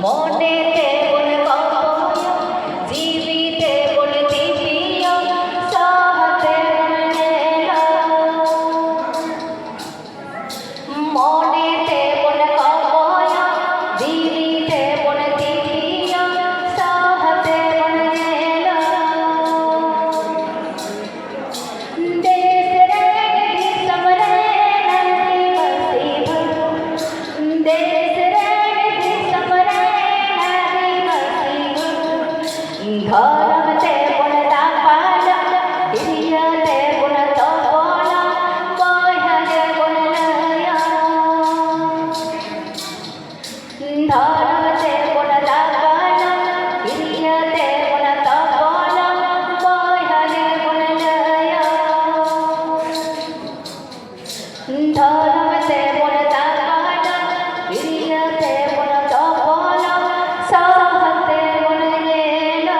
মনেতে বল কপয় জীবিতে বল দিবিয় সাহতে বনেলা মনেতে বল কপয় জীবিতে বল দিবিয় সাহতে বনেলা देश रे विश्व रे नदी बसी भरू देश रे विश्व रे नदी बसी भरू धर्म ते गुणता पाल दिव्य ते गुण तो बोला बहरे गुण लया धर्म ते गुणता पाल दिव्य ते गुण तो बोला बहरे गुण लया धर्म ते बोलता पाला प्रिय ते बोलता बोला सहते बोल गेला।